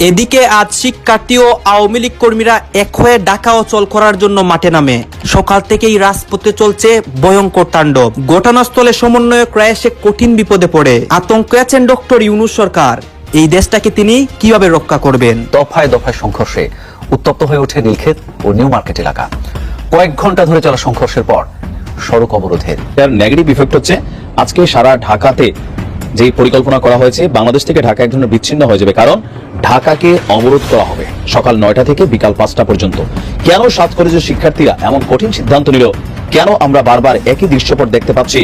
এদিকে আজ শিক্ষার্থী ও আওয়ামী লীগ কর্মীরা এক হয়ে ঢাকা অচল করার জন্য মাঠে নামে। সকাল থেকেই রাজপথে চলছে ভয়ঙ্কর তাণ্ডব। ঘটনাস্থলে সমন্বয়ক রায়েশে কঠিন বিপদে পড়ে আতঙ্কে আছেন ডক্টর ইউনূস সরকার। এই দেশটাকে তিনি কিভাবে রক্ষা করবেন? দফায় দফায় সংঘর্ষে উত্তপ্ত হয়ে ওঠে নীলক্ষেত ও নিউ মার্কেট এলাকা। কয়েক ঘন্টা ধরে চলা সংঘর্ষের পর সড়ক অবরোধের নেগেটিভ ইফেক্ট হচ্ছে আজকে সারা ঢাকাতে যে পরিকল্পনা করা হয়েছে, বাংলাদেশ থেকে ঢাকা এক ধরনের বিচ্ছিন্ন হয়ে যাবে, কারণ ঢাকাকে অবরোধ করা হবে সকাল 9টা থেকে বিকাল 5টা পর্যন্ত। কেন 7 কলেজের শিক্ষার্থীরা এমন কঠিন সিদ্ধান্ত নিল? কেন আমরা বারবার একই দৃশ্যপট দেখতে পাচ্ছি?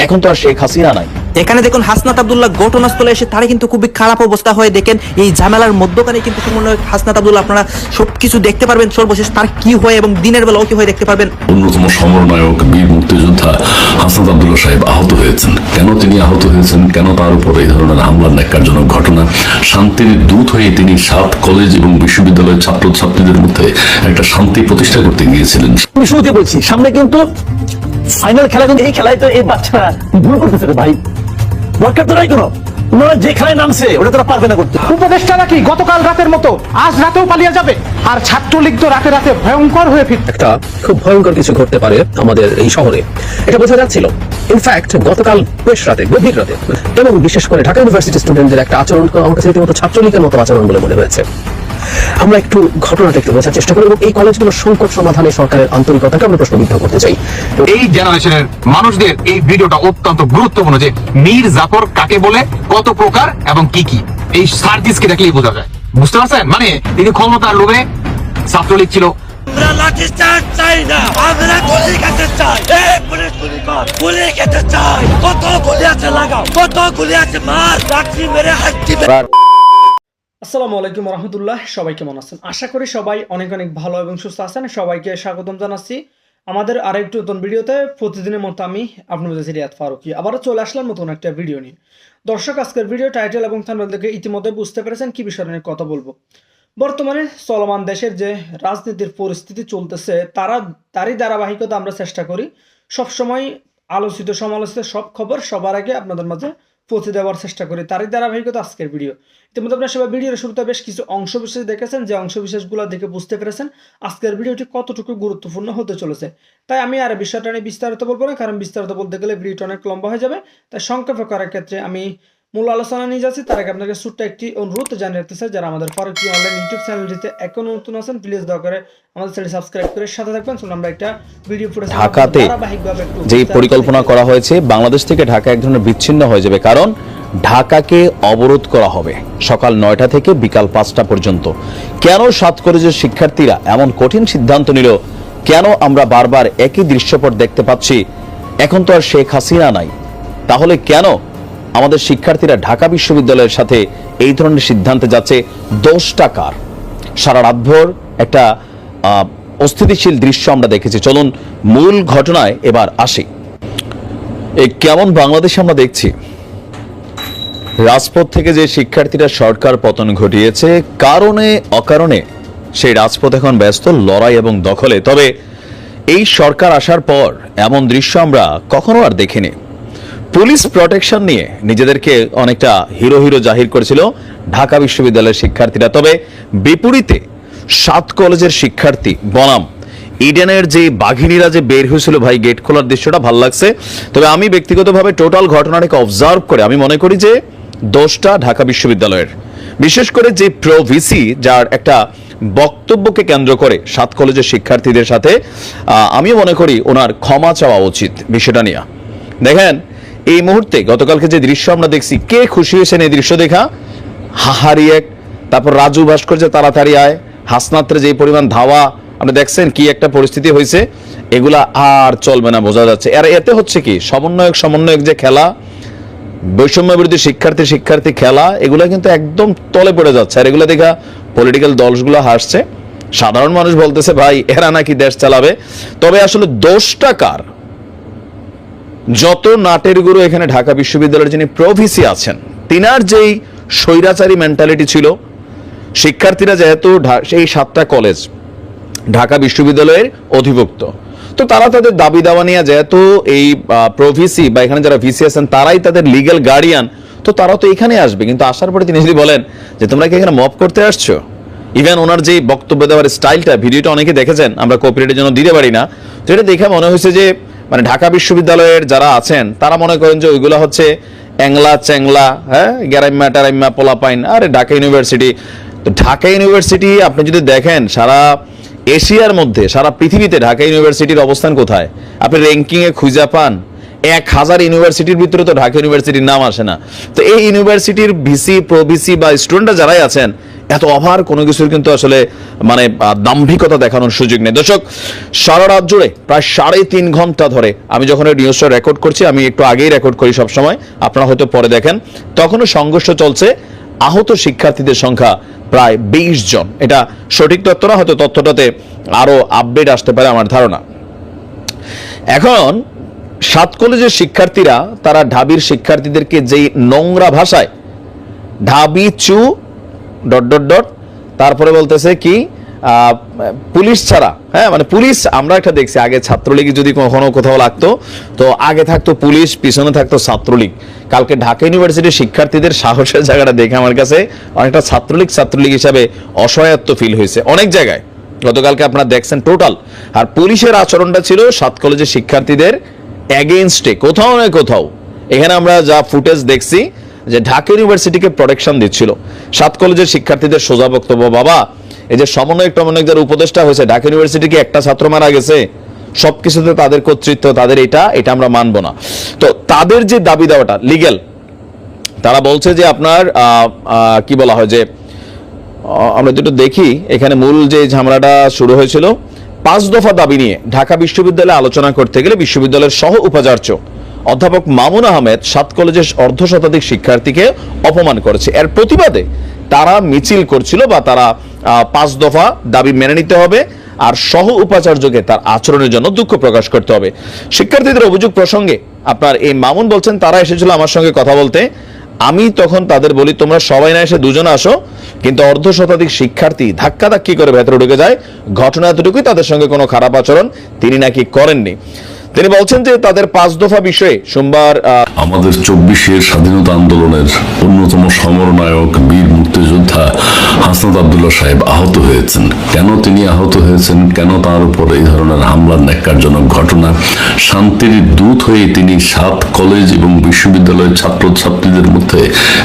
এখন তো আর শেখ হাসিনা নাই। এখানে দেখুন হাসনাত আব্দুল্লাহ ঘটনাস্থলে এসে তারা কিন্তু খুবই খারাপ অবস্থা হয়ে দেখেন এই ঝামেলার মধ্যখানে কিন্তু সমন্বয়ক হাসনাত আব্দুল্লাহ, আপনারা সবকিছু দেখতে পারবেন সর্বশেষ তার কি হয় এবং দিনের বেলা কি হয় দেখতে পারবেন। অন্যতম সমন্বয়ক বীর মুক্তিযোদ্ধা হাসনাত আব্দুল্লাহ সাহেব আহত হয়েছেন। কেন তিনি আহত হয়েছেন, কেন তার উপর এই ধরনের হামলার ন্যাক্কারজনক ঘটনা? শান্তির দূত হয়ে তিনি 7 কলেজ এবং বিশ্ববিদ্যালয়ের ছাত্রছাত্রীদের মধ্যে একটা শান্তি প্রতিষ্ঠা করতে গিয়েছিলেন। আমি শুরুতে বলছি, সামনে কিন্তু ফাইনাল খেলা, কিন্তু এই খেলায় তো এই বাচ্চারা ভুল করতেছে রে ভাই। দরকার তো নাই কোনো, ওনারা যে খেলায় নামছে ওটা তারা পারবে না করতে। উপদেষ্টা নাকি গতকাল রাতের মতো আজ রাতেও পালিয়ে যাবে, আর ছাত্রলীগ তো রাতে রাতে ভয়ঙ্কর হয়ে ফিরবে। একটা খুব ভয়ঙ্কর কিছু ঘটতে পারে আমাদের এই শহরে, এটা বোঝা যাচ্ছিল। ইনফ্যাক্ট গতকাল বেশ রাতে, গভীর রাতে, এবং বিশেষ করে ঢাকা ইউনিভার্সিটি স্টুডেন্টদের একটা আচরণ আমার কাছে রীতিমতো ছাত্রলীগের মতো আচরণ বলে মনে হয়েছে। আমরা একটু ঘটনাটা একটু বোঝার চেষ্টা করি এবং এই কলেজগুলোর সংকট সমাধানে সরকারের আন্তরিকতাকে আমরা প্রশ্নবিদ্ধ করতে চাই। এই জেনারেশনের মানুষদের এই ভিডিওটা অত্যন্ত গুরুত্বপূর্ণ, যে মীর জাফর কাকে বলে, কত প্রকার এবং কি কি। এই সার্জিসকে দেখলেই বোঝা যায়, বুঝতে পারছেন? মানে তিনি ক্ষমতার লোভে ছাত্রলীগ ছিল। আমরা লাঠিচার্জ চাই না, আমরা গুলি খেতে চাই। পুলিশ গুলি কর, গুলি খেতে চাই। কত গুলি আছে লাগাও, কত গুলি আছে মার, লাঠি মেরে হাঁটি। আসসালামু আলাইকুম রহমতুল্লাহ, সবাই কেমন আছেন? আশা করি সবাই অনেক অনেক ভালো এবং সুস্থ আছেন। সবাইকে স্বাগতম জানাচ্ছি আমাদের আরেকটু নতুন ভিডিওতে। প্রতিদিনের মতো আমি আপনাদের কাছে রিয়াদ ফারুকি আবারও চলে আসলাম নতুন একটা ভিডিও নিয়ে। দর্শক, আজকের ভিডিও টাইটেল এবং থাম্বনেল দেখে ইতিমধ্যে বুঝতে পেরেছেন কি বিষয় নিয়ে কথা বলবো। বর্তমানে চলমান দেশের যে রাজনীতির পরিস্থিতি চলতেছে তারই ধারাবাহিকতা আমরা চেষ্টা করি সবসময় আলোচিত সমালোচিত সব খবর সবার আগে আপনাদের মাঝে পৌঁছে দেওয়ার চেষ্টা করি। তারই ধারাবাহিকতা আজকের ভিডিও। ইতিমধ্যে আপনারা সবাই ভিডিওর শুরুতে বেশ কিছু অংশবিশেষ দেখেছেন, যে অংশবিশেষগুলো দেখে বুঝতে পেরেছেন আজকের ভিডিওটি কতটুকু গুরুত্বপূর্ণ হতে চলেছে। তাই আমি আর বিষয়টা নিয়ে বিস্তারিত বলবো না, কারণ বিস্তারিত বলতে গেলে ভিডিওটা অনেক লম্বা হয়ে যাবে। তাই সংক্ষেপে করার ক্ষেত্রে আমি মূল আলোচনা নিয়ে যাচ্ছি। তার আগে আপনাকে ছোট্ট একটি অনুরোধ জানিয়ে রাখতে চাই, যারা আমাদের ফারুকি অনলাইন ইউটিউব চ্যানেলটিতে এখনো নতুন আছেন, প্লিজ দয়া করে আমাদের চ্যানেল সাবস্ক্রাইব করে সাথে থাকবেন। চলুন আমরা একটা ভিডিও ফুটেজ ঢাকাতে যে পরিকল্পনা করা হয়েছে, বাংলাদেশ থেকে ঢাকা এক ধরনের বিচ্ছিন্ন হয়ে যাবে, কারণ ঢাকাকে অবরোধ করা হবে সকাল 9টা থেকে বিকাল 5টা পর্যন্ত। কেন 7 কলেজের শিক্ষার্থীরা এমন কঠিন সিদ্ধান্ত নিল? কেন আমরা বারবার একই দৃশ্যপট দেখতে পাচ্ছি? এখন তো আর শেখ হাসিনা নাই। তাহলে কেন আমাদের শিক্ষার্থীরা ঢাকা বিশ্ববিদ্যালয়ের সাথে এই ধরনের সিদ্ধান্তে যাচ্ছে? দোষটা কার? সারা রাতভর একটা অস্থিতিশীল দৃশ্য আমরা দেখেছি। চলুন মূল ঘটনায় এবার আসি। এই কেমন বাংলাদেশ আমরা দেখছি। রাজপথ থেকে যে শিক্ষার্থীরা সরকার পতন ঘটিয়েছে, কারণে অকারণে সেই রাজপথ এখন ব্যস্ত লড়াই এবং দখলে। তবে এই সরকার আসার পর এমন দৃশ্য আমরা কখনো আর দেখিনি। পুলিশ প্রোটেকশন নিয়ে নিজেদেরকে অনেকটা হিরো হিরো জাহির করেছিল ঢাকা বিশ্ববিদ্যালয়ের শিক্ষার্থীরা। তবে বিপরীতে 7 কলেজের শিক্ষার্থী বনাম ইডেনের যে বাঘিনীরা যে বের হয়েছিল, ভাই গেট খোলার দৃশ্যটা ভালো লাগছে। তবে আমি ব্যক্তিগতভাবে টোটাল ঘটনাটাকে অবজার্ভ করে আমি মনে করি যে দোষটা ঢাকা বিশ্ববিদ্যালয়ের, বিশেষ করে যে প্রো ভিসি, যার একটা বক্তব্যকে কেন্দ্র করে 7 কলেজের শিক্ষার্থীদের সাথে আমি মনে করি ওনার ক্ষমা চাওয়া উচিত বিষয়টা নিয়ে। দেখেন এই মুহূর্তে গতকালকে যে দৃশ্য আমরা দেখছি, কে খুশি হয়েছেন এই দৃশ্য দেখা? হাহারি এক, তারপর রাজু ভাস্কর্য তাড়াতাড়ি আয়, হাসনাত্রে যে পরিমাণ ধাওয়া আপনি দেখছেন, কি একটা পরিস্থিতি হয়েছে। এগুলা আর চলবে না, বোঝা যাচ্ছে। আর এতে হচ্ছে কি, সমন্বয়ক যে খেলা, বৈষম্য বিরোধী শিক্ষার্থী খেলা, এগুলা কিন্তু একদম তলে পড়ে যাচ্ছে। আর এগুলো দেখা পলিটিক্যাল দলগুলো হাসছে, সাধারণ মানুষ বলতেছে ভাই এরা নাকি দেশ চালাবে। তবে আসলে দোষটা কার? যত নাটের গুরু এখানে ঢাকা বিশ্ববিদ্যালয়ের যিনি প্রভিসি আছেন, তিনার যেই স্বৈরাচারী মেন্টালিটি ছিল, শিক্ষার্থীরা যেহেতু এই 7টা কলেজ ঢাকা বিশ্ববিদ্যালয়ের অধিভুক্ত, তো তারা তাদের দাবি দাওয়া নিয়ে যেহেতু এই প্রভিসি বা এখানে যারা ভিসি আছেন তারাই তাদের লিগ্যাল গার্ডিয়ান, তো তারা তো এখানে আসবে। কিন্তু আসার পরে তিনি যদি বলেন যে তোমরা কি এখানে মব করতে আসছো, ইভেন ওনার যে বক্তব্য দেওয়ার স্টাইলটা, ভিডিওটা অনেকে দেখেছেন, আমরা কপিরাইটের জন্য দিতে পারি না, তো এটা দেখে মনে হয়েছে যে মানে ঢাকা বিশ্ববিদ্যালয়ের যারা আছেন তারা মনে করেন যে ওইগুলো হচ্ছে অ্যাংলা চ্যাংলা, হ্যাঁ, গ্যারাইম্মা টারাইম্মা পোলাপাইন। আরে ঢাকা ইউনিভার্সিটি, তো ঢাকা ইউনিভার্সিটি আপনি যদি দেখেন সারা এশিয়ার মধ্যে, সারা পৃথিবীতে ঢাকা ইউনিভার্সিটির অবস্থান কোথায় আপনি র্যাঙ্কিং এ খুঁজে পান? 1000 ইউনিভার্সিটির ভিতরে তো ঢাকা ইউনিভার্সিটির নাম আসে না। তো এই ইউনিভার্সিটির ভিসি, প্রভিসি বা স্টুডেন্টরা যারাই আছেন, এত অভার কোনো কিছুর কিন্তু আসলে মানে দাম্ভিকতা দেখানোর সুযোগ নেই। দর্শক, সারা রাত জুড়ে প্রায় 3.5 ঘন্টা ধরে আমি যখন এই নিউজটা রেকর্ড করছি, আমি একটু আগেই রেকর্ড করি সবসময়, আপনারা হয়তো পরে দেখেন, তখনও সংঘর্ষ চলছে। আহত শিক্ষার্থীদের সংখ্যা প্রায় 20 জন। এটা সঠিক তথ্য না, হয়তো তথ্যটাতে আরো আপডেট আসতে পারে আমার ধারণা। এখন 7 কলেজের শিক্ষার্থীরা তারা ঢাবির শিক্ষার্থীদেরকে যেই নোংরা ভাষায় ঢাবি চু ... তারপরে বলতেছে কি পুলিশ ছাড়া, হ্যাঁ মানে পুলিশ, আমরা একটা দেখছি আগে ছাত্রলীগ যদি কখনো কোথাও লাগতো তো আগে থাকতো পুলিশ, পিছনে থাকতো ছাত্রলীগ। কালকে ঢাকা ইউনিভার্সিটির শিক্ষার্থীদের সাহসের জায়গাটা দেখে আমার কাছে অনেকটা ছাত্রলীগ হিসাবে অসহায়ত্ব ফিল হয়েছে অনেক জায়গায়। গতকালকে আপনারা দেখছেন টোটাল, আর পুলিশের আচরণটা ছিল 7 কলেজের শিক্ষার্থীদের এগেইনস্টে কোথাও না কোথাও। এখানে আমরা যা ফুটেজ দেখছি যে ঢাকা ইউনিভার্সিটিকে প্রোটেকশন দিচ্ছিল 7 কলেজের শিক্ষার্থীদের সোজা বক্তব্য, বাবা এই যে সমন্বয়ক যারা উপদেষ্টা হয়েছে, ঢাকা ইউনিভার্সিটিকে একটা ছাত্র মারা গেছে, সবকিছুতে তাদের কর্তৃত্ব, তাদের এটা আমরা মানব না। তো তাদের যে দাবি দেওয়াটা লিগ্যাল, তারা বলছে যে আপনার কি বলা হয় যে আমরা যেটা দেখি এখানে মূল যে ঝামেলাটা শুরু হয়েছিল 5 দফা দাবি নিয়ে ঢাকা বিশ্ববিদ্যালয়ে আলোচনা করতে গেলে বিশ্ববিদ্যালয়ের সহ উপাচার্য অধ্যাপক মামুন আহমেদ 7 কলেজের অর্ধশতাধিক শিক্ষার্থীকে অপমান করেছে। এর প্রতিবাদে তারা মিছিল করছিল বা তারা 5 দফা দাবি মেনে নিতে হবে আর সহ উপাচার্যকে তার আচরণের জন্য দুঃখ প্রকাশ করতে হবে। শিক্ষার্থীদের অভিযোগ প্রসঙ্গে আপনার এই মামুন বলছেন তারা এসেছিল আমার সঙ্গে কথা বলতে, আমি তখন তাদের বলি তোমরা সবাই না এসে দুজনে আসো, কিন্তু অর্ধশতাধিক শিক্ষার্থী ধাক্কাধাক্কি করে ভেতরে ঢুকে যায়। ঘটনা এতটুকুই, তাদের সঙ্গে কোনো খারাপ আচরণ তিনি নাকি করেননি। তিনি বলছেন যে তাদের 5 দফা বিষয়ে সোমবার আমাদের 24-এর স্বাধীনতা আন্দোলনের অন্যতম সমরনায়ক বীর মুক্তিযোদ্ধা হাসনাত আব্দুল্লাহ সাহেব আহত হয়েছেন। কেন তিনি আহত হয়েছেন, কেন তার উপর এই ধরনের হামলার ন্যাক্কারজনক ঘটনা, শান্তির দূত হয়ে তিনি 7 কলেজ এবং বিশ্ববিদ্যালয়ের ছাত্রছাত্রীদের মধ্যে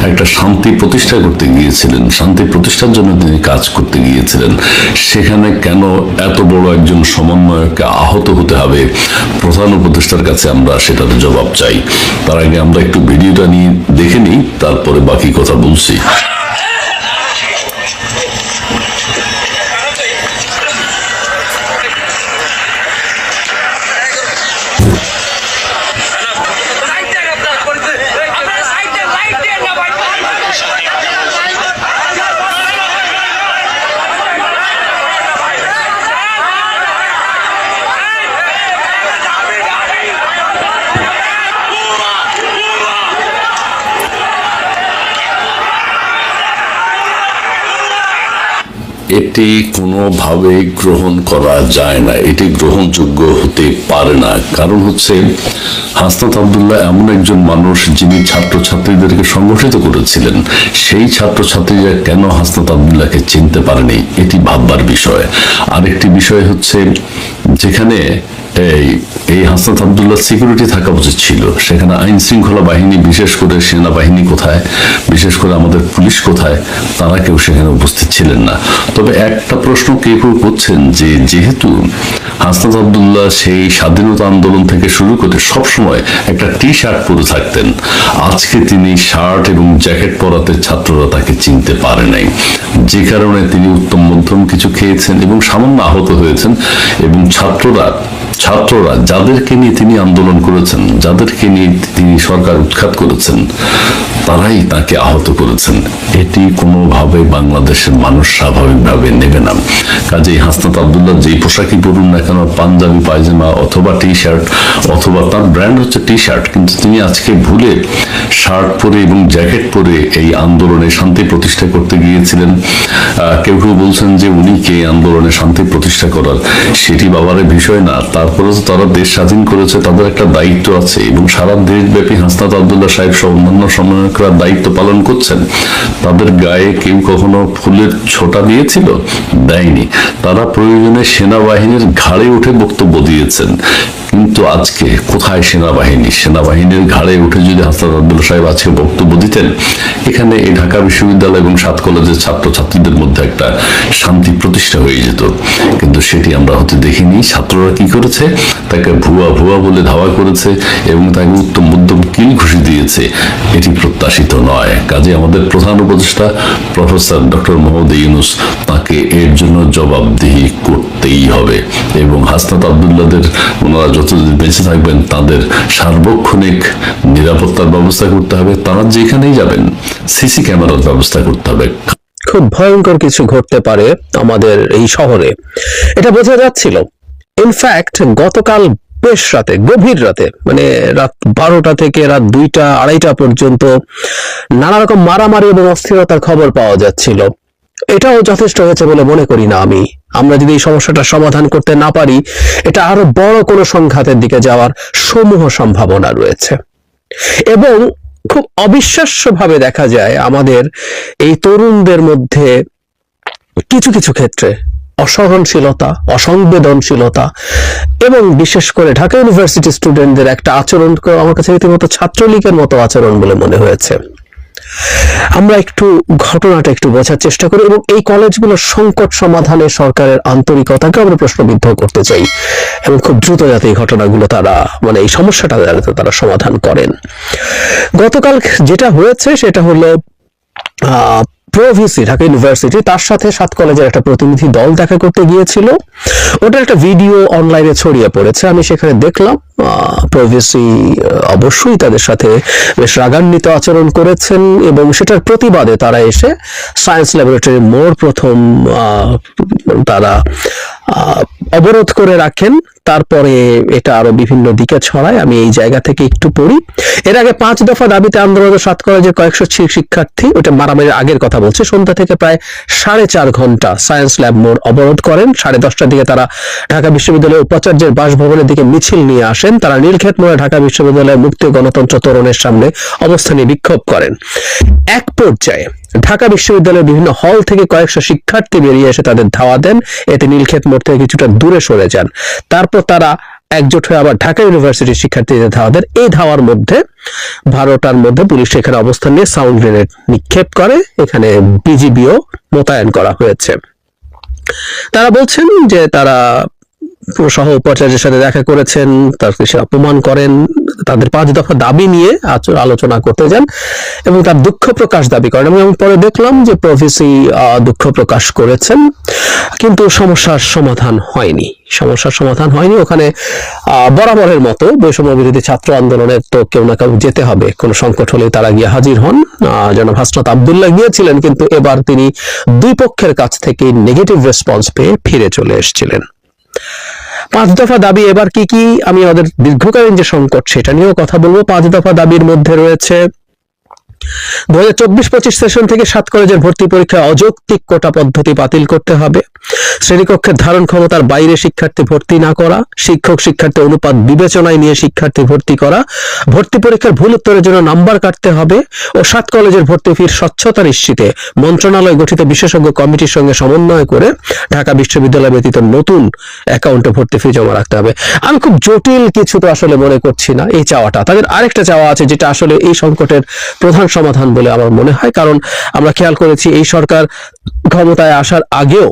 একটা শান্তি প্রতিষ্ঠা করতে গিয়েছিলেন, শান্তি প্রতিষ্ঠার জন্য তিনি কাজ করতে গিয়েছিলেন, সেখানে কেন এত বড় একজন সমন্বয়ককে আহত হতে হবে? প্রধান উপদেষ্টার কাছে আমরা সেটার জবাব চাই। তার আগে আমরা একটু ভিডিওটা নিয়ে দেখে নিই, তারপরে বাকি কথা বলছি। এটি কোনোভাবে গ্রহণ করা যায় না, এটি গ্রহণযোগ্য হতে পারে না। কারণ হচ্ছে হাসনাত আব্দুল্লাহ এমন একজন মানুষ যিনি ছাত্রছাত্রীদেরকে সংগঠিত করেছিলেন। সেই ছাত্রছাত্রীরা কেন হাসনাত আব্দুল্লাহকে চিনতে পারেনি, এটি ভাববার বিষয়। আরেকটি বিষয় হচ্ছে যেখানে এই হাসনাত আব্দুল্লাহ সিকিউরিটি থাকা উচিত ছিল, সেখানে আইন শৃঙ্খলা বাহিনী, বিশেষ করে সেনাবাহিনী কোথায়, বিশেষ করে আমাদের পুলিশ কোথায়, তারা কেউ সেখানে উপস্থিত ছিলেন না। তবে একটা প্রশ্ন কেউ করছেন যে যেহেতু হাসনাত আব্দুল্লাহ সেই স্বাধীনতা আন্দোলন থেকে শুরু করে সবসময় একটা টি-শার্ট পরে থাকতেন, আজকে তিনি শার্ট এবং জ্যাকেট পরাতে ছাত্ররা তাকে চিনতে পারে নাই, যে কারণে তিনি উত্তম মধ্যম কিছু খেয়েছেন এবং সামান্য আহত হয়েছেন। এবং ছাত্ররা যাদেরকে নিয়ে তিনি আন্দোলন করেছেন, যাদেরকে নিয়ে তিনি সরকার উৎখাত করেছেন, তারাই তাকে আহত করেছেন। এটি কোনোভাবে বাংলাদেশের মানুষ স্বাভাবিকভাবে নেবে না। কাজেই হাসনাত আব্দুল্লাহ যেই পোশাকই পরুন না কেন, পাঞ্জাবি পায়জামা অথবা টি-শার্ট, অথবা তার ব্র্যান্ড হচ্ছে টি-শার্ট, কিন্তু তিনি আজকে ভুলে শার্ট পরে এবং জ্যাকেট পরে এই আন্দোলনে শান্তি প্রতিষ্ঠা করতে গিয়েছিলেন। কেউ কেউ বলছেন যে উনি কে আন্দোলনে শান্তি প্রতিষ্ঠা করার, সেটি বাবারের বিষয় না। তার তারপরে তো তারা দেশ স্বাধীন করেছে, তাদের একটা দায়িত্ব আছে এবং সারা দেশব্যাপী হাসনাত আব্দুল্লাহ সাহেব সহ অন্যান্য সমন্বয়করা দায়িত্ব পালন করছেন। তাদের গায়ে কেউ কখনো ফুলের ছোটা দিয়েছিল? দেয়নি। তারা প্রয়োজনে সেনাবাহিনীর ঘাড়ে উঠে বক্তব্য দিয়েছেন। কিন্তু আজকে কোথায় সেনাবাহিনী? সেনাবাহিনীর ঘাড়ে উঠে যদি হাসনাত আব্দুল্লাহ সাহেব আজকে বক্তব্য দিতেন, এখানে এই ঢাকা বিশ্ববিদ্যালয় এবং 7 কলেজের ছাত্রছাত্রীদের মধ্যে একটা শান্তি প্রতিষ্ঠা হয়ে যেত। কিন্তু সেটি আমরা হতে দেখিনি। ছাত্ররা কি করেছে? তাকে ভুয়া ভুয়া বলে ধাওয়া করেছে এবং তাকে উত্তম মধ্যম কিল ঘুষি দিয়েছে। এটি প্রত্যাশিত নয়। কাজে আমাদের প্রধান উপদেষ্টা প্রফেসর ডক্টর মোহাম্মদ ইউনূস, তাকে এর জন্য জবাবদিহি করতেই হবে এবং হাসনাত আব্দুল্লাহদের ওনারা যতদিন বেঁচে থাকবেন তাদের সার্বক্ষণিক নিরাপত্তার ব্যবস্থা করতে হবে। তারা যেখানেই যাবেন সিসি ক্যামেরার ব্যবস্থা করতে হবে। খুব ভয়ঙ্কর কিছু ঘটতে পারে আমাদের এই শহরে, এটা বোঝা যাচ্ছিল। ইনফ্যাক্ট গতকাল বেশ রাতে, গভীর রাতে, মানে রাত 12টা থেকে রাত 2টা 2:30টা পর্যন্ত নানা রকম মারামারি এবং অস্থিরতার খবর পাওয়া যাচ্ছিল। এটাও যথেষ্ট হয়েছে বলে মনে করি না আমি। আমরা যদি এই সমস্যাটা সমাধান করতে না পারি, এটা আরো বড় কোনো সংঘাতের দিকে যাওয়ার সমূহ সম্ভাবনা রয়েছে। এবং খুব অবিশ্বাস্যভাবে দেখা যায় আমাদের এই তরুণদের মধ্যে কিছু কিছু ক্ষেত্রে অসহনশীলতা, অসংবেদনশীলতা এবং বিশেষ করে ঢাকা ইউনিভার্সিটি স্টুডেন্টদের একটা আচরণ আমার কাছে রীতিমতো ছাত্রলীগের মতো আচরণ বলে মনে হয়েছে। আমরা একটু ঘটনাটা একটু বোঝার চেষ্টা করি এবং এই কলেজগুলোর সংকট সমাধানে সরকারের আন্তরিকতাকে আমরা প্রশ্নবিদ্ধ করতে চাই এবং খুব দ্রুত যাতে এই ঘটনাগুলো তারা, মানে এই সমস্যাটা যাতে তারা সমাধান করেন। গতকাল যেটা হয়েছে সেটা হলো প্রভিসি ঢাকা ইউনিভার্সিটি, তার সাথে 7 কলেজের একটা প্রতিনিধি দল দেখা করতে গিয়েছিল। ওটার একটা ভিডিও অনলাইনে ছড়িয়ে পড়েছে, আমি সেখানে দেখলাম। প্রভিসি অবশ্যই তাদের সাথে বেশ রাগান্বিত আচরণ করেছেন এবং সেটার প্রতিবাদে তারা এসে সায়েন্স ল্যাবরেটরি মোড় প্রথম তারা অবরোধ করে রাখেন। তারপরে এটা আরো বিভিন্ন দিকে ছড়ায়। আমি এই জায়গা থেকে একটু পড়ি। এর আগে 5 দফা দাবিতে আন্দোলনের 7 কলেজের কয়েকশো শিক্ষার্থী, ওটা মারামারির আগের কথা বলছে, সন্ধ্যা থেকে প্রায় 4.5 ঘন্টা সায়েন্স ল্যাব মোড় অবরোধ করেন। 10:30টার দিকে তারা ঢাকা বিশ্ববিদ্যালয়ের উপাচার্যের বাসভবনের দিকে মিছিল নিয়ে আসেন। তারা নীলক্ষেত মোড়ে ঢাকা বিশ্ববিদ্যালয়ের মুক্তি গণতন্ত্র তোরণের সামনে অবস্থানে বিক্ষোভ করেন। এক পর্যায়ে ঢাকা বিশ্ববিদ্যালয়ের বিভিন্ন হল থেকে কয়েকশো শিক্ষার্থী বেরিয়ে এসে তাদের ধাওয়া দেন। এতে নীলক্ষেত মোড় থেকে কিছুটা দূরে সরে যান। তারপর তারা একজোট হয়ে আবার ঢাকা ইউনিভার্সিটির শিক্ষার্থীদের ধাওয়া দেন। এই ধাওয়ার মধ্যে 12টার মধ্যে পুলিশ এখানে অবস্থান নিয়ে সাউন্ড গ্রেনেড নিক্ষেপ করে। এখানে বিজিবিও মোতায়েন করা হয়েছে। তারা বলছেন যে তারা সহ উপাচার্যের সাথে দেখা করেছেন, তারপরে সে অপমান করেন, তাদের 5 দফা দাবি নিয়ে আলোচনা করতে যান এবং তার দুঃখ প্রকাশ দাবি করেন। এবং আমি পরে দেখলাম যে প্রভিসি দুঃখ প্রকাশ করেছেন, কিন্তু সমস্যার সমাধান হয়নি। ওখানে বরাবরের মতো বৈষম্য বিরোধী ছাত্র আন্দোলনের তো কেউ না কেউ যেতে হবে, কোনো সংকট হলে তারা গিয়ে হাজির হন। জনাব হাসনাত আব্দুল্লাহ গিয়েছিলেন, কিন্তু এবার তিনি 2 পক্ষের কাছ থেকে নেগেটিভ রেসপন্স পেয়ে ফিরে চলে এসেছিলেন। 5 দফা দাবি এবার কি কি, আমি আমাদের দীর্ঘকালীন যে সংকট সেটা নিয়েও কথা বলবো। 5 দফা দাবির মধ্যে রয়েছে 2024-25 সেশন থেকে 7 কলেজের ভর্তি পরীক্ষায় অযৌক্তিক কোটা পদ্ধতি বাতিল করতে হবে। শ্রেণীকক্ষের ধারণ ক্ষমতার বাইরে শিক্ষার্থী ভর্তি না করা, শিক্ষক শিক্ষার্থী অনুপাত বিবেচনায় নিয়ে শিক্ষার্থী ভর্তি করা, ভর্তি পরীক্ষার ভুল উত্তরের জন্য নাম্বার কাটতে হবে ও 7 কলেজের ভর্তি ফির স্বচ্ছতা নিশ্চিতে মন্ত্রণালয় গঠিত বিশেষজ্ঞ কমিটির সঙ্গে সমন্বয় করে ঢাকা বিশ্ববিদ্যালয় ব্যতীত নতুন অ্যাকাউন্টে ভর্তি ফি জমা রাখতে হবে। আমি খুব জটিল কিছু তো আসলে মনে করছি না এই চাওয়াটা। তাদের আরেকটা চাওয়া আছে যেটা আসলে এই সংকটের প্রধান সমাধান বলে আমার মনে হয়, কারণ আমরা খেয়াল করেছি এই সরকার ক্ষমতায় আসার আগেও,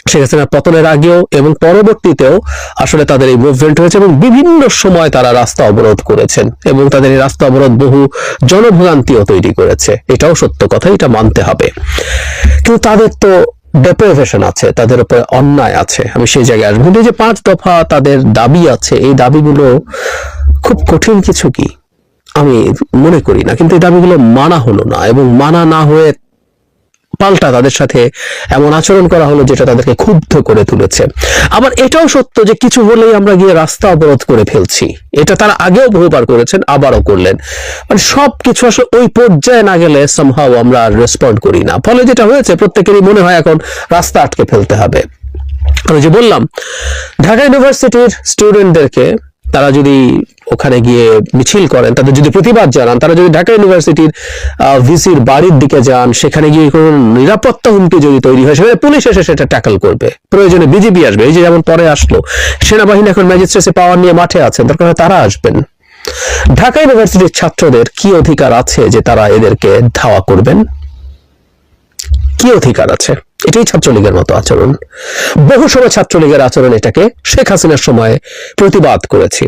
শেখ হাসিনার পতনের আগেও এবং পরবর্তীতেও আসলে তাদের এই মুভমেন্ট হয়েছে এবং বিভিন্ন সময় তারা রাস্তা অবরোধ করেছেন এবং তাদের এই রাস্তা অবরোধ বহু জনভোগান্তিও তৈরি করেছে। এটাও সত্য কথা, এটা মানতে হবে। কিন্তু তাদের তো ডেপ্রাইভেশন আছে, তাদের উপরে অন্যায় আছে, আমি সেই জায়গায় আসবো। কিন্তু যে 5 দফা তাদের দাবি আছে, এই দাবিগুলো খুব কঠিন কিছু কি আমি মনে করি না, কিন্তু এই দাবিগুলো মানা হলো না এবং মানা না হয়ে পাল্টা তাদের সাথে এমন আচরণ করা হলো যেটা তাদেরকে ক্ষুব্ধ করে তুলেছে। আবার এটাও সত্য যে কিছু হলেই আমরা গিয়ে রাস্তা অবরোধ করে ফেলছি, এটা তারা আগেও বহুবার করেছেন, আবারও করলেন। মানে সবকিছু আসলে ওই পর্যায়ে না গেলে সামহাও আমরা রেসপন্ড করি না। ফলে যেটা হয়েছে প্রত্যেকেরই মনে হয় এখন রাস্তা আটকে ফেলতে হবে। আমি যে বললাম ঢাকা ইউনিভার্সিটির স্টুডেন্টদেরকে তারা যদি ওখানে গিয়ে মিছিল করেন, তাদের যদি প্রতিবাদ জানান, তারা যদি ঢাকা ইউনিভার্সিটির ভিসির বাড়ির দিকে যান, সেখানে গিয়ে কোনো নিরাপত্তা হুমকি যদি তৈরি হয়, সেখানে পুলিশ এসে সেটা ট্যাকল করবে, প্রয়োজনে বিজিবি আসবে। এই যে যেমন পরে আসলো, সেনাবাহিনী এখন ম্যাজিস্ট্রেসি পাওয়ার নিয়ে মাঠে আছেন, দরকার হয় তারা আসবেন। ঢাকা ইউনিভার্সিটির ছাত্রদের কি অধিকার আছে যে তারা এদেরকে ধাওয়া করবেন? কি অধিকার আছে? এটাই ছাত্রলীগের মতো আচরণ। বহু সময় ছাত্রলীগের আচরণ এটাকে শেখ হাসিনার সময় প্রতিবাদ করেছি।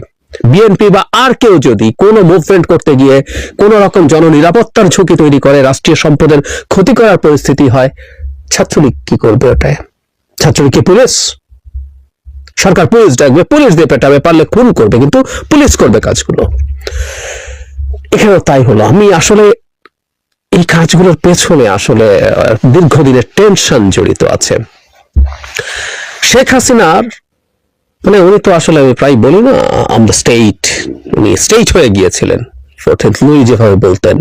বিএনপি বা আর কেউ যদি কোনো মুভমেন্ট করতে গিয়ে কোন রকম জননিরাপত্তার ঝুঁকি তৈরি করে, রাষ্ট্রীয় সম্পদের ক্ষতি করার পরিস্থিতি হয়, ছাত্রলীগ কি করবে? ওটায় ছাত্রলীগ কি পুলিশ? সরকার পুলিশ ডাকবে, পুলিশ দিয়ে পেটাবে, পারলে খুন করবে, কিন্তু পুলিশ করবে কাজগুলো। এখানে তাই হলো। আমি আসলে এই কাজগুলোর পেছনে আসলে দীর্ঘদিনের টেনশন জড়িত আছে। শেখ হাসিনার মানে উনি তো আসলে আমি প্রায় বলি না অন দ্য স্টেট, উনি স্টেট হয়ে গিয়েছিলেন। লুই যেভাবে বলতেন,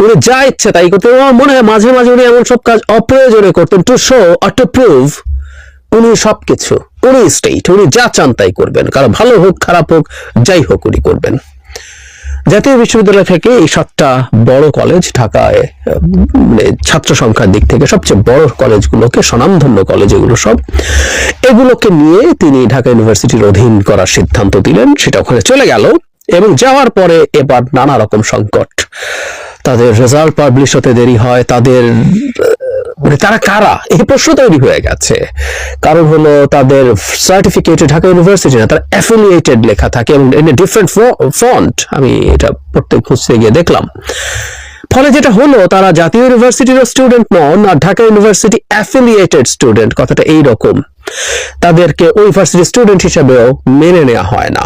উনি যা ইচ্ছে তাই করতেন। আমার মনে হয় মাঝে মাঝে উনি এমন সব কাজ অপ্রয়োজনে করতেন, to show or to prove উনি সবকিছু, উনি স্টেট, উনি যা চান তাই করবেন, কারণ ভালো হোক খারাপ হোক যাই হোক উনি করবেন। জাতীয় বিশ্ববিদ্যালয় থেকে এই 7টা বড় কলেজ ঢাকায় ছাত্র সংখ্যার দিক থেকে সবচেয়ে বড় কলেজগুলোকে, স্বনামধন্য কলেজ এগুলো সব, এগুলোকে নিয়ে তিনি ঢাকা ইউনিভার্সিটির অধীন করার সিদ্ধান্ত দিলেন। সেটা ওখানে চলে গেল এবং যাওয়ার পরে এবার নানা রকম সংকট, তাদের রেজাল্ট পাবলিশ হতে দেরি হয়, তাদের মানে তারা কারা এই প্রশ্ন তৈরি হয়ে গেছে। কারণ হলো তাদের সার্টিফিকেটে ঢাকা ইউনিভার্সিটি না, তার অ্যাফিলিয়েটেড লেখা থাকে এবং ইন এ ডিফারেন্ট ফন্ট। আমি এটা পড়তে খুঁজতে গিয়ে দেখলাম। ফলে যেটা হলো, তারা জাতীয় ইউনিভার্সিটির স্টুডেন্ট নন, আর ঢাকা ইউনিভার্সিটি অ্যাফিলিয়েটেড স্টুডেন্ট। কথাটা এইরকম, তাদেরকে ওই ইউনিভার্সিটি স্টুডেন্ট হিসেবেও মেনে নেওয়া হয় না।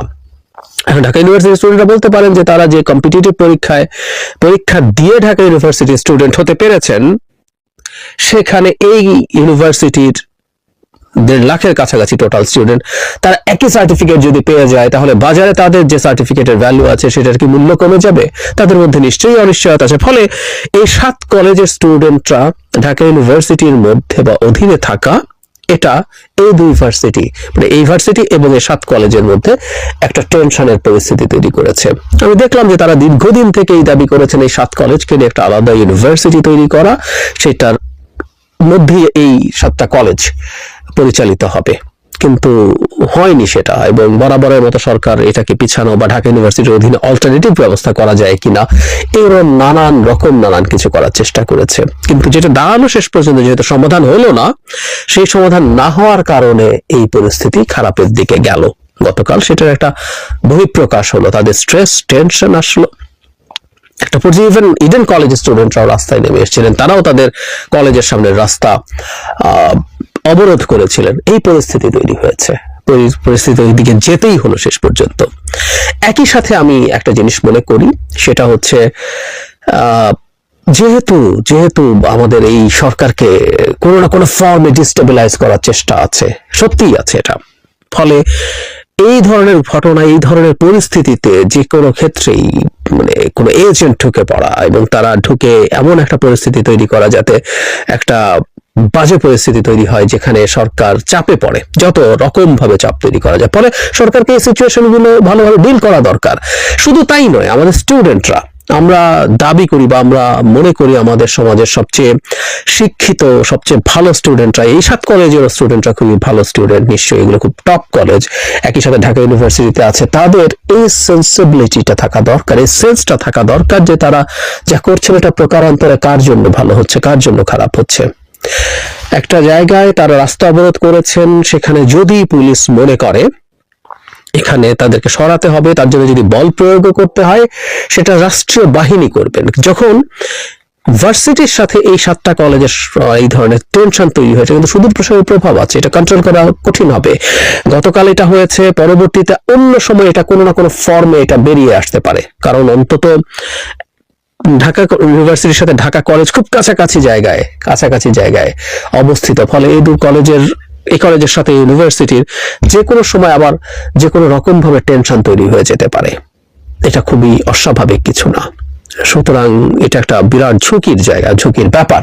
এখন ঢাকা ইউনিভার্সিটির স্টুডেন্টরা বলতে পারেন যে তারা যে কম্পিটিটিভ পরীক্ষা দিয়ে ঢাকা ইউনিভার্সিটির স্টুডেন্ট হতে পেরেছেন, সেখানে এই ইউনিভার্সিটির 1.5 লাখের কাছাকাছি টোটাল স্টুডেন্ট, তারা একই সার্টিফিকেট যদি পেয়ে যায়, তাহলে বাজারে তাদের যে সার্টিফিকেটের ভ্যালু আছে সেটার কি মূল্য কমে যাবে? তাদের মধ্যে নিশ্চয়ই অনিশ্চয়তা আছে। ফলে এই 7 কলেজের স্টুডেন্টরা ঢাকা ইউনিভার্সিটির মধ্যে বা অধীনে থাকা, এটা এই 2 ইউনিভার্সিটি মানে এই ইউনিভার্সিটি এবং এই 7 কলেজের মধ্যে একটা টেনশনের পরিস্থিতি তৈরি করেছে। আমি দেখলাম যে তারা দীর্ঘদিন থেকে এই দাবি করেছেন এই 7 কলেজকে নিয়ে একটা আলাদা ইউনিভার্সিটি তৈরি করা, সেটার মধ্যে এই 7টা কলেজ পরিচালিত হবে, কিন্তু হয়নি সেটা। এবং বরাবরের মতো সরকার এটাকে পিছানো বা ঢাকা ইউনিভার্সিটির অধীনে অল্টারনেটিভ ব্যবস্থা করা যায় কিনা এরকম নানান কিছু করার চেষ্টা করেছে। কিন্তু যেটা দাঁড়ালো শেষ পর্যন্ত যেহেতু সমাধান হলো না, সেই সমাধান না হওয়ার কারণে এই পরিস্থিতি খারাপের দিকে গেল। গতকাল সেটার একটা বহিঃপ্রকাশ হলো, তাদের স্ট্রেস টেনশন আসলো। একটা পর্যায়ে ইভেন ইডেন কলেজের স্টুডেন্টরাও রাস্তায় নেমে এসেছিলেন, তারাও তাদের কলেজের সামনের রাস্তা অবরোধ করেছিলেন। এই পরিস্থিতি তৈরি হয়েছে, পরিস্থিতি ওই দিকে যেতেই হলো শেষ পর্যন্ত। একই সাথে আমি একটা জিনিস মনে করি, সেটা হচ্ছে যেহেতু আমাদের এই সরকারকে কোনো না কোনো ফর্মে ডিস্টেবিলাইজ করার চেষ্টা আছে, সত্যিই আছে এটা। ফলে এই ধরনের ঘটনা, এই ধরনের পরিস্থিতিতে যে কোনো ক্ষেত্রেই মানে কোনো এজেন্ট ঢুকে পড়া এবং তারা ঢুকে এমন একটা পরিস্থিতি তৈরি করা যাতে একটা বাজে পরিস্থিতি তৈরি হয় যেখানে সরকার চাপে পড়ে, যত রকম ভাবে চাপ তৈরি করা যায়। ফলে সরকারকে এই সিচুয়েশন গুলো ভালোভাবে ডিল করা দরকার। শুধু তাই নয়, আমাদের স্টুডেন্টরা, আমরা দাবি করি বা আমরা মনে করি আমাদের সমাজের সবচেয়ে শিক্ষিত, সবচেয়ে ভালো স্টুডেন্টরা, এই 7 কলেজের স্টুডেন্টরা খুবই ভালো স্টুডেন্ট, নিশ্চয়ই এগুলো খুব টপ কলেজ, একই সাথে ঢাকা ইউনিভার্সিটিতে আছে। তাদের এই সেন্সিবিলিটিটা থাকা দরকার, এই সেন্সটা থাকা দরকার যে তারা যা করছেন এটা প্রকারান্তরে কার জন্য ভালো হচ্ছে, কার জন্য খারাপ হচ্ছে। একটা জায়গায় তারা রাস্তা অবরোধ করেছেন, সেখানে যদি পুলিশ মনে করে এখানে তাদেরকে সরাতে হবে, তার জন্য যদি বল প্রয়োগ করতে হয়, সেটা রাষ্ট্রীয় বাহিনী করবেন। যখন ভার্সিটির সাথে এই 7টা কলেজের এই ধরনের টেনশন তৈরি হয়েছে, কিন্তু সুদূর প্রসারী প্রভাব আছে, এটা কন্ট্রোল করা কঠিন হবে। গতকাল এটা হয়েছে, পরবর্তীতে অন্য সময় এটা কোনো না কোনো ফর্মে এটা বেরিয়ে আসতে পারে, কারণ অন্তত ঢাকা ইউনিভার্সিটির সাথে ঢাকা কলেজ খুব কাছাকাছি জায়গায় অবস্থিত। ফলে এই 2 কলেজের, এই কলেজের সাথে ইউনিভার্সিটির যে কোনো সময় আবার যে কোনো রকম ভাবে টেনশন তৈরি হয়ে যেতে পারে। এটা খুবই অস্বাভাবিক কিছু না। সুতরাং এটা একটা বিরাট ঝুঁকির জায়গা, ঝুঁকির ব্যাপার।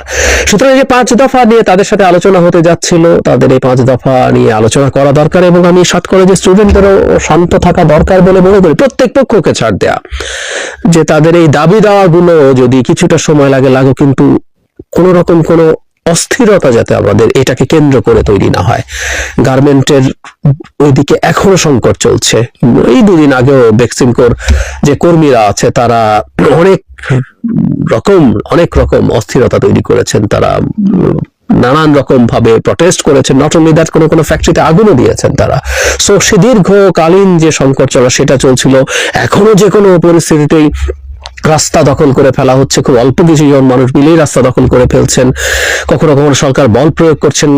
সুতরাং এই 5 দফা নিয়ে তাদের সাথে আলোচনা হতে যাচ্ছিল, তাদের এই 5 দফা নিয়ে আলোচনা করা দরকার এবং আমি 7 কলেজের স্টুডেন্টদেরও শান্ত থাকা দরকার বলে মনে করি। প্রত্যেক পক্ষকে ছাড় দেয়া, যে তাদের এই দাবি দাওয়াগুলো যদি কিছুটা সময় লাগুক, কিন্তু কোন রকম কোনো অস্থিরতা যাতে আমাদের এটাকে কেন্দ্র করে তৈরি না হয়। গার্মেন্টের ওইদিকে এখনো সংকট চলছে। এই 2 দিন আগেও বেক্সিমকোর যে কর্মীরা আছে তারা অনেক রকম অস্থিরতা তৈরি করেছেন, তারা নানান রকম ভাবে প্রটেস্ট করেছেন। নট অনলি দ্যাট, কোনো ফ্যাক্টরিতে আগুনও দিয়েছেন তারা। সো সে দীর্ঘকালীন যে সংকট চলা সেটা চলছিল। এখনো যে কোনো পরিস্থিতিতেই রাস্তা দখল করে ফেলা হচ্ছে, খুব অল্প কিছু জন মানুষ মিলেই রাস্তা দখল করে ফেলছেন। কখনো কখনো সরকার বল প্রয়োগ করছেন।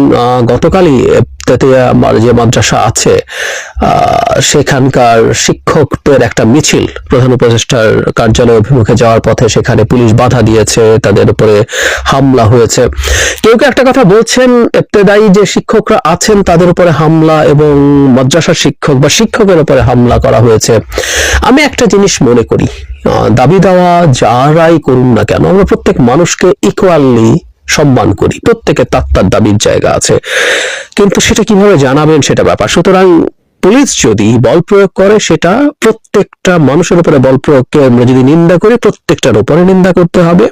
গতকালই যে মাদ্রাসা আছে সেখানকার শিক্ষকদের একটা মিছিল প্রধান উপদেষ্টার কার্যালয় অভিমুখে যাওয়ার পথে, সেখানে পুলিশ বাধা দিয়েছে, তাদের উপরে হামলা হয়েছে। কেউ একটা কথা বলছেন, ইবতেদায়ী যে শিক্ষকরা আছেন তাদের উপরে হামলা এবং মাদ্রাসার শিক্ষক বা শিক্ষকের উপরে হামলা করা হয়েছে। আমি একটা জিনিস মনে করি, দাবি দেওয়া যারাই করুন না কেন, আমরা প্রত্যেক মানুষকে ইকুয়ালি সম্মান করি, প্রত্যেকের তার দাবির জায়গা আছে, কিন্তু সেটা কিভাবে জানাবেন সেটা ব্যাপার। সুতরাং পুলিশ যদি বল প্রয়োগ করে, সেটা প্রত্যেকটা মানুষের উপরে বল প্রয়োগকে আমরা যদি নিন্দা করি, প্রত্যেকটার উপরে নিন্দা করতে হবে।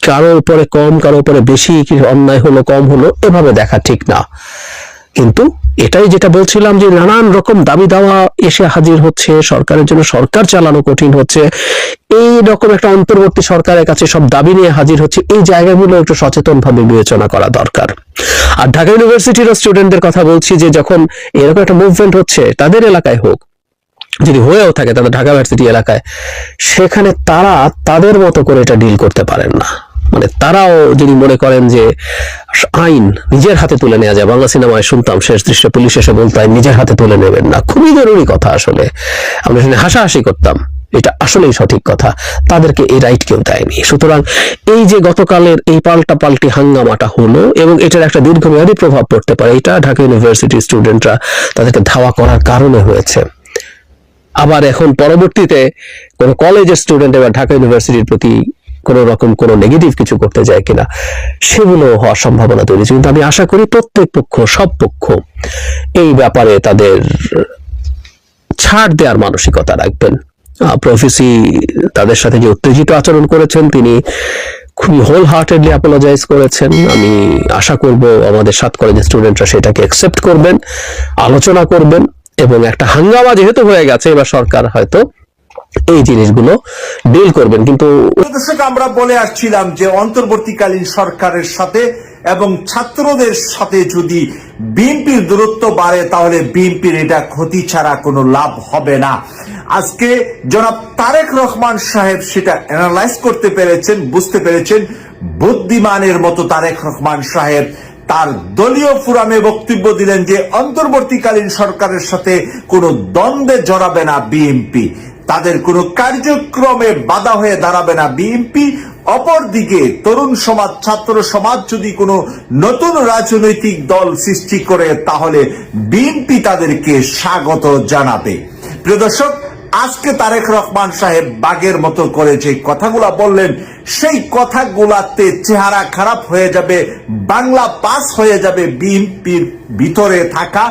কারো উপরে কম, কারো উপরে বেশি, অন্যায় হলো কম হলো এভাবে দেখা ঠিক না। কিন্তু এটাই যেটা বলছিলাম, যে নানান রকম দাবি দাওয়া এসে হাজির হচ্ছে, সরকারের জন্য সরকার চালানো কঠিন হচ্ছে। এই রকম একটা অন্তর্বর্তী সরকারের কাছে সব দাবি নিয়ে হাজির হচ্ছে, এই জায়গাগুলো একটু সচেতন ভাবে বিবেচনা করা দরকার। আর ঢাকা ইউনিভার্সিটির স্টুডেন্টদের কথা বলছি, যে যখন এরকম একটা মুভমেন্ট হচ্ছে, তাদের এলাকায় হোক, যদি হয়েও থাকে তাদের ঢাকা ইউনিভার্সিটি এলাকায়, সেখানে তারা তাদের মতো করে এটা ডিল করতে পারেন না। মানে তারাও যদি মনে করেন যে আইন নিজের হাতে তুলে নেওয়া যায়, বাংলা সিনেমায় শুনতাম শেষ দৃশ্যে পুলিশ এসে বলতো আইন নিজের হাতে তুলে নেবেন না, খুবই জরুরি কথা। আসলে আমরা শুনে হাসাহাসি করতাম, এটা আসলেই সঠিক কথা। তাদেরকে এই রাইট কেউ দেয়নি। সুতরাং এই যে গতকালের এই পাল্টি হাঙ্গামাটা হলো, এবং এটার একটা দীর্ঘমেয়াদী প্রভাব পড়তে পারে, এটা ঢাকা ইউনিভার্সিটির স্টুডেন্টরা তাদেরকে ধাওয়া করার কারণে হয়েছে। আবার এখন পরবর্তীতে কোন কলেজের স্টুডেন্ট এবার ঢাকা ইউনিভার্সিটির প্রতি কোন রকম কোন নেগেটিভ কিছু করতে যায় কিনা, সেগুলো হওয়ার সম্ভাবনা তৈরি হচ্ছে। কিন্তু আমি আশা করি প্রত্যেক পক্ষ, সব পক্ষ এই ব্যাপারে তাদের ছাড় দেওয়ার মানসিকতা রাখবেন। প্রফেসি তাদের সাথে যে উত্তেজিত আচরণ করেছেন, তিনি খুবই হোল হার্টেডলি অ্যাপোলোজাইজ করেছেন। আমি আশা করব আমাদের 7 কলেজের স্টুডেন্টরা সেটাকে অ্যাকসেপ্ট করবেন, আলোচনা করবেন, এবং একটা হাঙ্গামা যেহেতু হয়ে গেছে, এবার সরকার হয়তো এই জিনিসগুলো ডিল করবেন। কিন্তু দর্শক, আমরা বলে আসছিলাম যে অন্তর্বর্তীকালীন সরকারের সাথে এবং ছাত্রদের সাথে যদি বিএনপির দূরত্ব বাড়ে, তাহলে বিএনপির এটা ক্ষতি ছাড়া কোনো লাভ হবে না। আজকে জনাব তারেক রহমান সাহেব সেটা অ্যানালাইজ করতে পেরেছেন, বুঝতে পেরেছেন। বুদ্ধিমানের মতো তারেক রহমান সাহেব তার দলীয় ফোরামে বক্তব্য দিলেন যে অন্তর্বর্তীকালীন সরকারের সাথে কোনো দ্বন্দ্বে জড়াবে না বিএনপি, তাদের কোনো কার্যক্রমে বাধা হয়ে দাঁড়াবে না বিএনপি। অপরদিকে তরুণ সমাজ, ছাত্র সমাজ যদি কোনো নতুন রাজনৈতিক দল সৃষ্টি করে, তাহলে বিএনপি তাদেরকে স্বাগত জানাবে। প্রিয় দর্শক, আজকে তারেক রহমান সাহেব বাঘের মতো করে যে কথাগুলা বললেন, সেই কথাগুলাতে চেহারা খারাপ হয়ে যাবে, বাংলা পাস হয়ে যাবে বিএনপির ভিতরে থাকা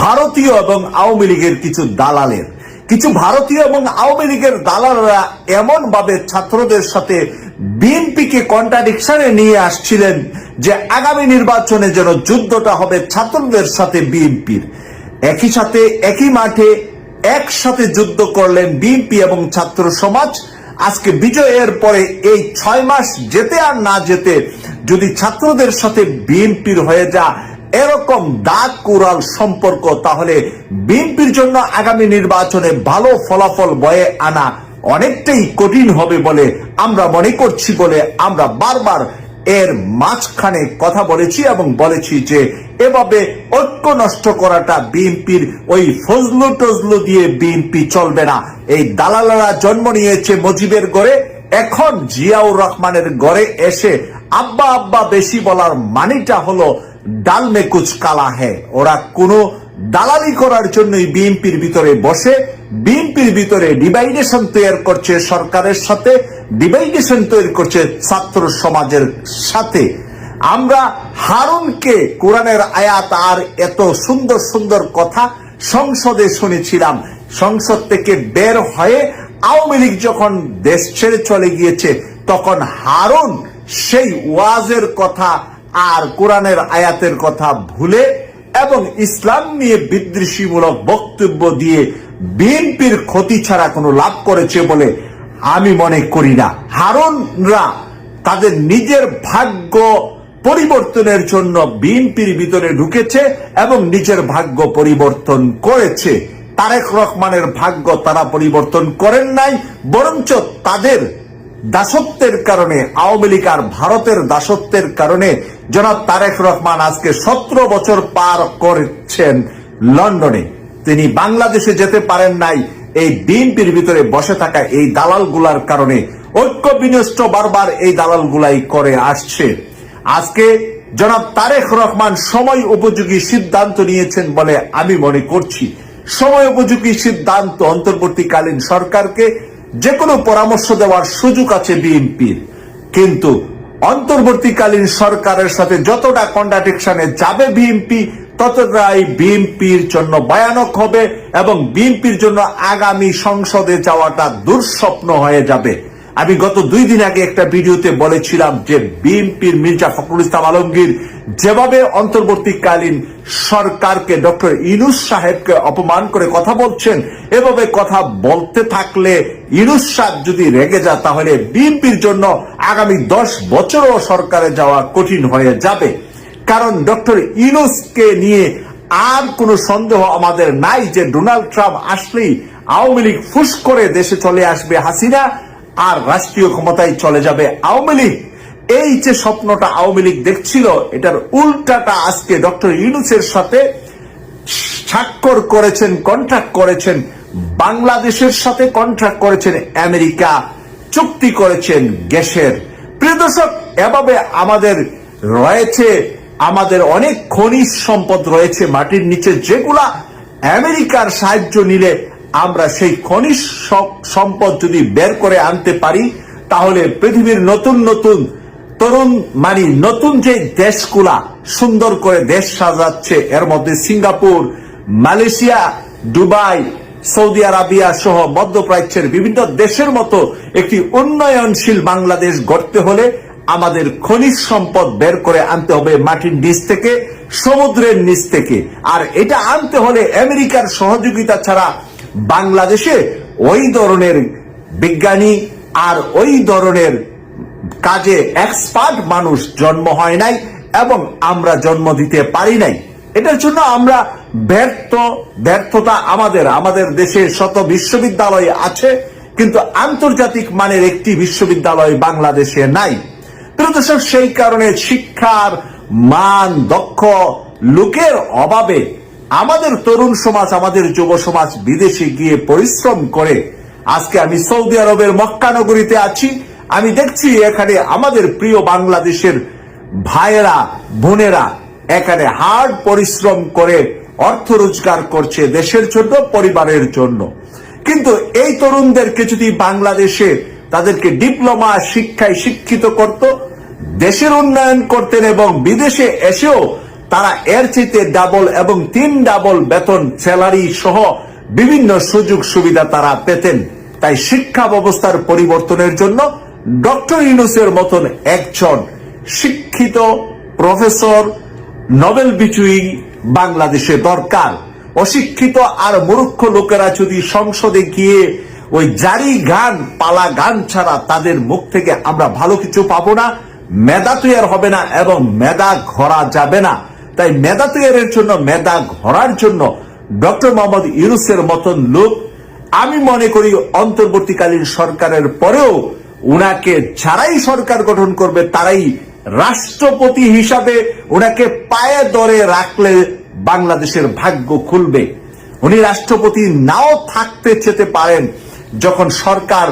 ভারতীয় এবং আওয়ামী লীগের কিছু দালালের। কিছু ভারতীয় এবং আওয়ামী লীগের দালালরা এমন ভাবে ছাত্রদের সাথে বিএনপিকে কন্ট্রাডিকশনে নিয়ে আসছিলেন যে আগামী নির্বাচনে যেন যুদ্ধটা হবে ছাত্রদের সাথে বিএনপির। একই সাথে একই মাঠে একসাথে যুদ্ধ করলেন বিএনপি এবং ছাত্র সমাজ। আজকে বিজয়ের পরে এই 6 মাস যেতে আর না যেতে যদি ছাত্রদের সাথে বিএনপির হয়ে যা এরকম দাগ কুড়াল সম্পর্ক, তাহলে বিএনপির জন্য আগামী নির্বাচনে ভালো ফলাফল বয়ে আনা অনেকটাই কঠিন হবে বলে আমরা মনে করছি, বলে আমরা বারবার এর মাঝখানে কথা বলেছি এবং বলেছি যে এভাবে ঐক্য নষ্ট করাটা বিএনপির ওই ফজলু টজলু দিয়ে বিএনপি চলবে না। এই দালালেরা জন্ম নিয়েছে মুজিবের ঘরে, এখন জিয়াউর রহমানের ঘরে এসে আব্বা আব্বা বেশি বলার মানেটা হলো ডাল মে কুচ কালা হ্যায়। ওরা কোনো দালালি করার জন্যই বিএনপির ভিতরে বসে, বিএনপির ভিতরে ডিভাইডেশন তৈরি করছে, সরকারের সাথে ডিভাইডেশন তৈরি করছে ছাত্র সমাজের সাথে। আমরা হারুনকে কোরআনের আয়াত আর এত সুন্দর সুন্দর কথা সংসদে শুনেছিলাম। সংসদ থেকে বের হয়ে আওয়ামী লীগ যখন দেশ ছেড়ে চলে গিয়েছে, তখন হারুন সেই ওয়াজের কথা আর কোরআনের আয়াতের কথা ভুলে এবং ইসলাম নিয়ে বিদ্বেষীমূলক বক্তব্য দিয়ে বিএনপির ক্ষতি ছাড়া কোনো লাভ করেছে বলে আমি মনে করি না। হারুনরা তাদের নিজের ভাগ্য পরিবর্তনের জন্য বিএনপির ভিতরে ঢুকেছে এবং নিজের ভাগ্য পরিবর্তন করেছে। তারেক রহমানের ভাগ্য তারা পরিবর্তন করেন নাই, বরঞ্চ তাদের দাসত্বের কারণে, আওয়ামী লীগ আর ভারতের দাসত্বের কারণে জনাব তারেক রহমান আজকে 17 বছর পার করেছেন লন্ডনে। তিনি বাংলাদেশে যেতে পারেন নাই এই বিএনপির ভিতরে বসে থাকা এই দালালগুলার কারণে। ঐক্য বিনষ্ট বারবার এই দালালগুলাই করে আসছে। আজকে জনাব তারেক রহমান সময় উপযোগী সিদ্ধান্ত নিয়েছেন বলে আমি মনে করছি। সময় উপযোগী সিদ্ধান্ত, অন্তর্বর্তীকালীন সরকারকে যে কোনো পরামর্শ দেওয়ার সুযোগ আছে বিএনপির, কিন্তু অন্তর্বর্তীকালীন সরকারের সাথে যতটা কন্ট্রাডিকশনে যাবে বিএনপি, ততটাই বিএনপির জন্য ভয়ানক হবে এবং বিএনপির জন্য আগামী সংসদে যাওয়াটা দুঃস্বপ্ন হয়ে যাবে। আমি গত 2 দিন আগে একটা ভিডিওতে বলেছিলাম যে বিএনপির মির্জা ফখরুল ইসলাম আলমগীর যেভাবে অন্তর্বর্তীকালীন সরকারকে, ডক্টর ইউনূস সাহেবকে অপমান করে কথা বলছেন, এভাবে কথা বলতে থাকলে ইউনূস সাহেব যদি রেগে যায় তাহলে বিএনপির জন্য আগামী 10 বছরও সরকারে যাওয়া কঠিন হয়ে যাবে। কারণ ডক্টর ইউনূসকে নিয়ে আর কোনো সন্দেহ আমাদের নাই যে ডোনাল্ড ট্রাম্প আসলেই আওয়ামী লীগ ফুস করে দেশে চলে আসবে হাসিনা আর রাষ্ট্রীয় ক্ষমতায় চলে যাবে আওয়ামী লীগ। এই যে স্বপ্নটা আওয়ামী লীগ দেখছিল, এটার উল্টাটা আজকে ডক্টর ইউনূসের সাথে স্বাক্ষর করেছেন, কন্ট্রাক্ট করেছেন বাংলাদেশের সাথে, কন্ট্রাক্ট করেছেন আমেরিকা, চুক্তি করেছেন গ্যাসের। প্রিয় দর্শক, এভাবে আমাদের রয়েছে, আমাদের অনেক খনিজ সম্পদ রয়েছে মাটির নিচে, যেগুলা আমেরিকার সাহায্য নিলে আমরা সেই খনিজ সম্পদ যদি বের করে আনতে পারি, তাহলে পৃথিবীর নতুন নতুন তরুণ নতুন যে দেশগুলা সুন্দর করে দেশ সাজাচ্ছে, এর মধ্যে Singapore, Malaysia, Dubai, Saudi Arabia সহ মধ্যপ্রাচ্যের বিভিন্ন দেশের মতো একটি উন্নয়নশীল বাংলাদেশ গড়তে হলে আমাদের খনিজ সম্পদ বের করে আনতে হবে মাটির নিচ থেকে, সমুদ্রের নিচ থেকে। আর এটা আনতে হলে আমেরিকার সহযোগিতা ছাড়া বাংলাদেশে ওই ধরনের বিজ্ঞানী আর ওই ধরনের কাজে এক্সপার্ট মানুষ জন্ম হয় নাই এবং আমরা জন্ম দিতে পারি নাই। এটার জন্য আমরা ব্যর্থতা আমাদের দেশে শত বিশ্ববিদ্যালয় আছে, কিন্তু আন্তর্জাতিক মানের একটি বিশ্ববিদ্যালয় বাংলাদেশে নাই। প্রদর্শক, সেই কারণে শিক্ষার মান, দক্ষ লোকের অভাবে আমাদের তরুণ সমাজ, আমাদের যুব সমাজ বিদেশে গিয়ে পরিশ্রম করে। আজকে আমি সৌদি আরবের মক্কা নগরীতে আছি, আমি দেখছি এখানে আমাদের প্রিয় বাংলাদেশের ভাইয়েরা, বোনেরা এখানে হার্ড পরিশ্রম করে অর্থ রোজগার করছে দেশের জন্য, পরিবারের জন্য। কিন্তু এই তরুণদেরকে যদি বাংলাদেশে তাদেরকে ডিপ্লোমা শিক্ষায় শিক্ষিত করত, দেশের উন্নয়ন করতেন এবং বিদেশে এসেও তারা এর চাইতে ডাবল এবং 3 ডাবল বেতন, স্যালারি সহ বিভিন্ন সুযোগ সুবিধা তারা পেতেন। তাই শিক্ষা ব্যবস্থার পরিবর্তনের জন্য ডক্টর ইউনূসের মতন একজন শিক্ষিত প্রফেসর, নোবেল বিজয়ী বাংলাদেশে দরকার। অশিক্ষিত আর মূর্খ লোকেরা যদি সংসদে গিয়ে ওই জারি গান, পালা গান ছাড়া তাদের মুখ থেকে আমরা ভালো কিছু পাবো না, মেধা তৈরি হবে না এবং মেধা ঘরা যাবে না। তাই মেধা তৈরির জন্য, মেধা ঘরার জন্য ডক্টর মোহাম্মদ ইউনূসের মতন লোক, আমি মনে করি অন্তর্বর্তীকালীন সরকারের পরেও উনাকে যারাই সরকার গঠন করবে তারাই রাষ্ট্রপতি হিসাবে উনাকে পায়ে ধরে রাখলে বাংলাদেশের ভাগ্য খুলবে। উনি রাষ্ট্রপতি নাও থাকতে চেতে পারেন। যখন সরকার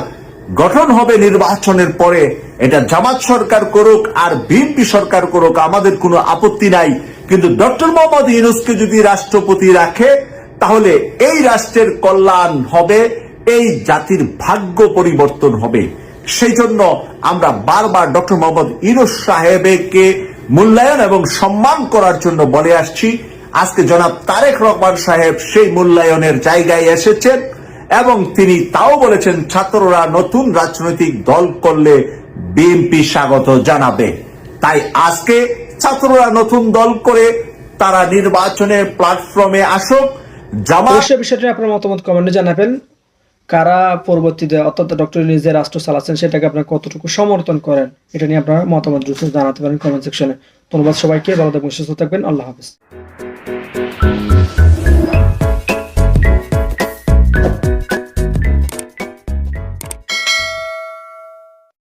গঠন হবে নির্বাচনের পরে, এটা জামাত সরকার করুক আর বিএনপি সরকার করুক, আমাদের কোনো আপত্তি নাই। কিন্তু ডক্টর মোহাম্মদ ইউনূসকে যদি রাষ্ট্রপতি রাখে, তাহলে এই রাষ্ট্রের কল্যাণ হবে, এই জাতির ভাগ্য পরিবর্তন হবে। সেই জন্য আমরা বারবার ডক্টর মোহাম্মদ ইউনূস সাহেবকে মূল্যায়ন এবং সম্মান করার জন্য বলে আসছি। আজকে জনাব তারেক রহমান সাহেব সেই মূল্যায়নের জায়গায় এসেছেন এবং তিনি তাও বলেছেন ছাত্ররা নতুন রাজনৈতিক দল করলে বিএনপি স্বাগত জানাবে। তাই আজকে ছাত্ররা নতুন দল করে তারা নির্বাচনের প্ল্যাটফর্মে আসুক। জামাত অবশ্যই বিষয়টি আপনার মতামত কমেন্টে জানাবেন। কারা পরবর্তীতে অর্থাৎ ডক্টর ইউনূস যে রাষ্ট্র চালাচ্ছেন সেটাকে আপনারা কতটুকু সমর্থন করেন, এটা নিয়ে আপনারা মতামত দ্রুত জানাতে পারেন কমেন্ট সেকশনে। ধন্যবাদ সবাইকে, ভালো থাকবেন, সুস্থ থাকবেন, আল্লাহ হাফেজ।